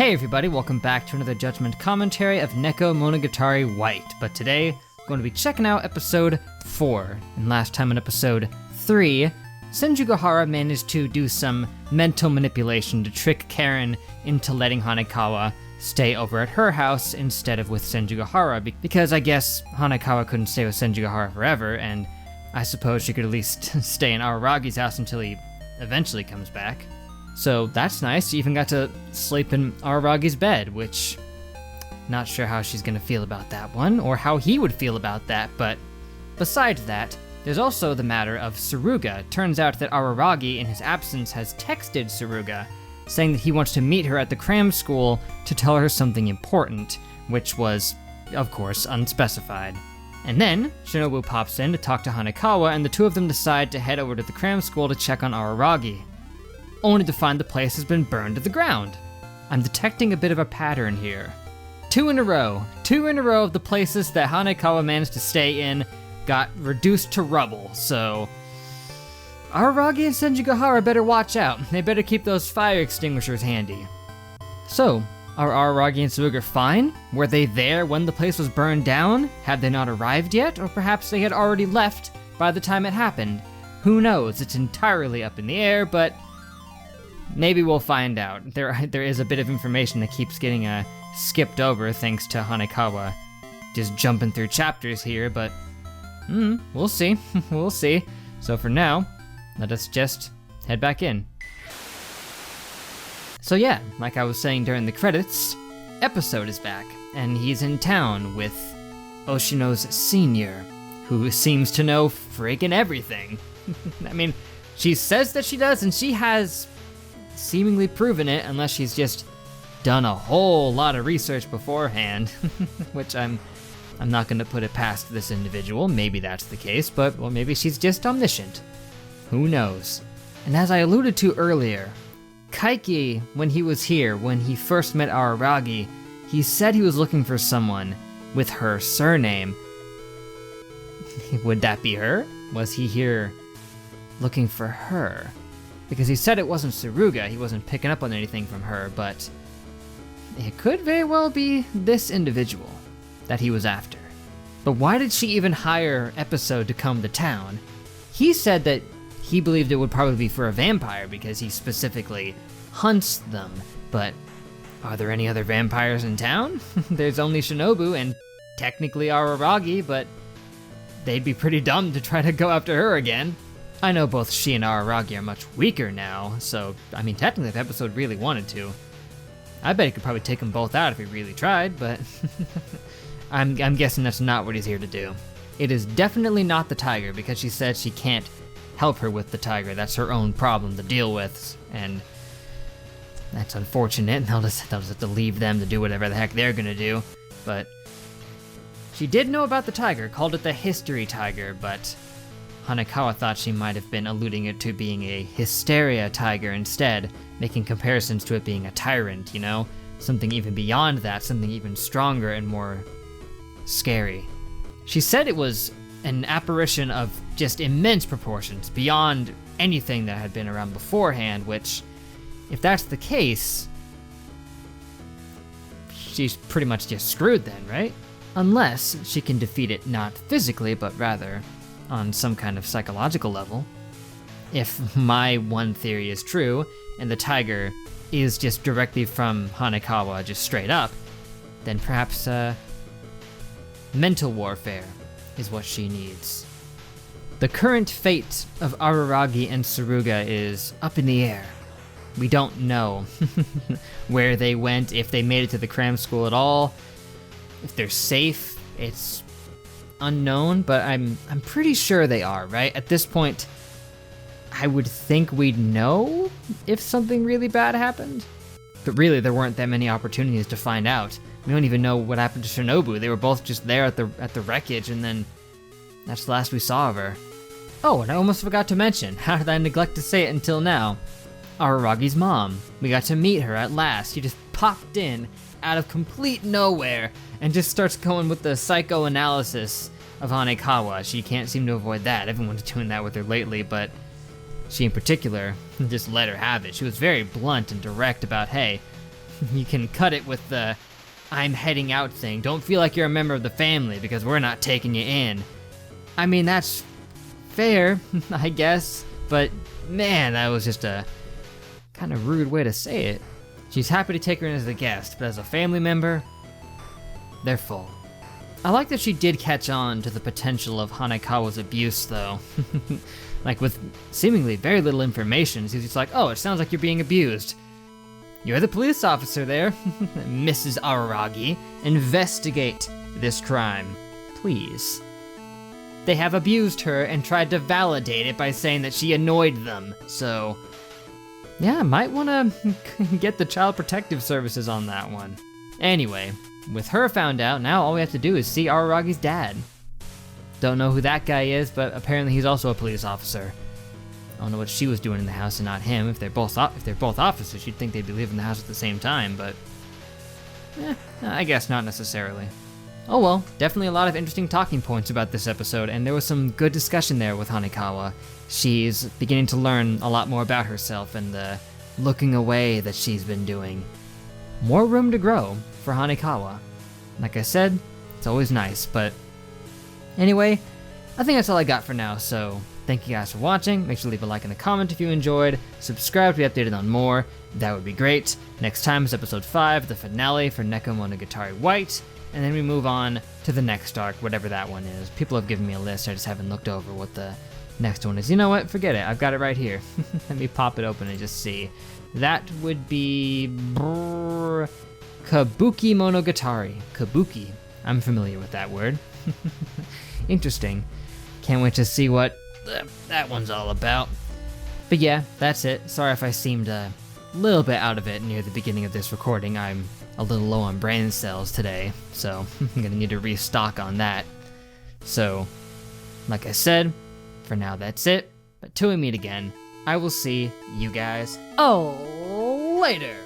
Hey everybody, welcome back to another Judgment commentary of Nekomonogatari White, but today we're going to be checking out episode 4, and last time in episode 3, Senjugahara managed to do some mental manipulation to trick Karen into letting Hanekawa stay over at her house instead of with Senjugahara, because I guess Hanekawa couldn't stay with Senjugahara forever, and I suppose she could at least stay in Araragi's house until he eventually comes back. So that's nice. She even got to sleep in Araragi's bed, which not sure how she's gonna feel about that one, or how he would feel about that, but besides that, there's also the matter of Tsuruga. Turns out that Araragi, in his absence, has texted Tsuruga, saying that he wants to meet her at the cram school to tell her something important, which was, of course, unspecified. And then, Shinobu pops in to talk to Hanekawa, and the two of them decide to head over to the cram school to check on Araragi, only to find the place has been burned to the ground. I'm detecting a bit of a pattern here. Two in a row of the places that Hanekawa managed to stay in got reduced to rubble, so Araragi and Senjugahara better watch out. They better keep those fire extinguishers handy. So, are Araragi and Tsuruga fine? Were they there when the place was burned down? Had they not arrived yet? Or perhaps they had already left by the time it happened? Who knows? It's entirely up in the air, but maybe we'll find out. There is a bit of information that keeps getting skipped over thanks to Hanekawa just jumping through chapters here, but we'll see. We'll see. So for now, let us just head back in. So yeah, like I was saying during the credits, Episode is back, and he's in town with Oshino's senior, who seems to know friggin' everything. I mean, she says that she does, and she has seemingly proven it, unless she's just done a whole lot of research beforehand, which I'm not gonna put it past this individual. Maybe that's the case, but well, maybe she's just omniscient. Who knows? And as I alluded to earlier, Kaiki, when he was here, when he first met Araragi, he said he was looking for someone with her surname. Would that be her? Was he here looking for her? Because he said it wasn't Tsuruga, he wasn't picking up on anything from her, but it could very well be this individual that he was after. But why did she even hire Episode to come to town? He said that he believed it would probably be for a vampire because he specifically hunts them, but are there any other vampires in town? There's only Shinobu and technically Araragi, but they'd be pretty dumb to try to go after her again. I know both she and Araragi are much weaker now, so, I mean, technically if Episode really wanted to, I bet he could probably take them both out if he really tried, but I'm guessing that's not what he's here to do. It is definitely not the tiger, because she said she can't help her with the tiger. That's her own problem to deal with, and that's unfortunate. They'll just have to leave them to do whatever the heck they're gonna do, but she did know about the tiger, called it the history tiger, but Hanekawa thought she might have been alluding it to being a hysteria tiger instead, making comparisons to it being a tyrant, you know? Something even beyond that, something even stronger and more scary. She said it was an apparition of just immense proportions, beyond anything that had been around beforehand, which, if that's the case, she's pretty much just screwed then, right? Unless she can defeat it not physically, but rather on some kind of psychological level. If my one theory is true, and the tiger is just directly from Hanekawa, just straight up, then perhaps mental warfare is what she needs. The current fate of Araragi and Tsuruga is up in the air. We don't know where they went, if they made it to the cram school at all, if they're safe. It's unknown, but I'm pretty sure they are, right? At this point, I would think we'd know if something really bad happened. But really, there weren't that many opportunities to find out. We don't even know what happened to Shinobu. They were both just there at the wreckage, and then that's the last we saw of her. Oh, and I almost forgot to mention, how did I neglect to say it until now? Araragi's mom. We got to meet her at last. She just popped in out of complete nowhere and just starts going with the psychoanalysis of Hanekawa. She can't seem to avoid that. Everyone's doing that with her lately, but she in particular just let her have it. She was very blunt and direct about, hey, you can cut it with the I'm heading out thing. Don't feel like you're a member of the family because we're not taking you in. I mean, that's fair, I guess, but man, that was just a kind of rude way to say it. She's happy to take her in as a guest, but as a family member, they're full. I like that she did catch on to the potential of Hanekawa's abuse, though. Like, with seemingly very little information, she's just like, oh, it sounds like you're being abused. You're the police officer there, Mrs. Araragi. Investigate this crime, please. They have abused her and tried to validate it by saying that she annoyed them, so yeah, might want to get the Child Protective Services on that one. Anyway, with her found out, now all we have to do is see Araragi's dad. Don't know who that guy is, but apparently he's also a police officer. I don't know what she was doing in the house and not him. If they're both officers, you'd think they'd be leaving the house at the same time, but I guess not necessarily. Oh well, definitely a lot of interesting talking points about this episode, and there was some good discussion there with Hanekawa. She's beginning to learn a lot more about herself and the looking away that she's been doing. More room to grow for Hanekawa. Like I said, it's always nice, but anyway, I think that's all I got for now, so thank you guys for watching. Make sure to leave a like and a comment if you enjoyed. Subscribe to be updated on more. That would be great. Next time is episode 5, the finale for Nekomonogatari White, and then we move on to the next arc, whatever that one is. People have given me a list, I just haven't looked over what the next one is. You know what? Forget it. I've got it right here. Let me pop it open and just see. That would be Kabuki Monogatari. Kabuki. I'm familiar with that word. Interesting. Can't wait to see what that one's all about. But yeah, that's it. Sorry if I seemed a little bit out of it near the beginning of this recording. I'm a little low on brain cells today, so I'm gonna need to restock on that. So, like I said, for now that's it. But till we meet again, I will see you guys later.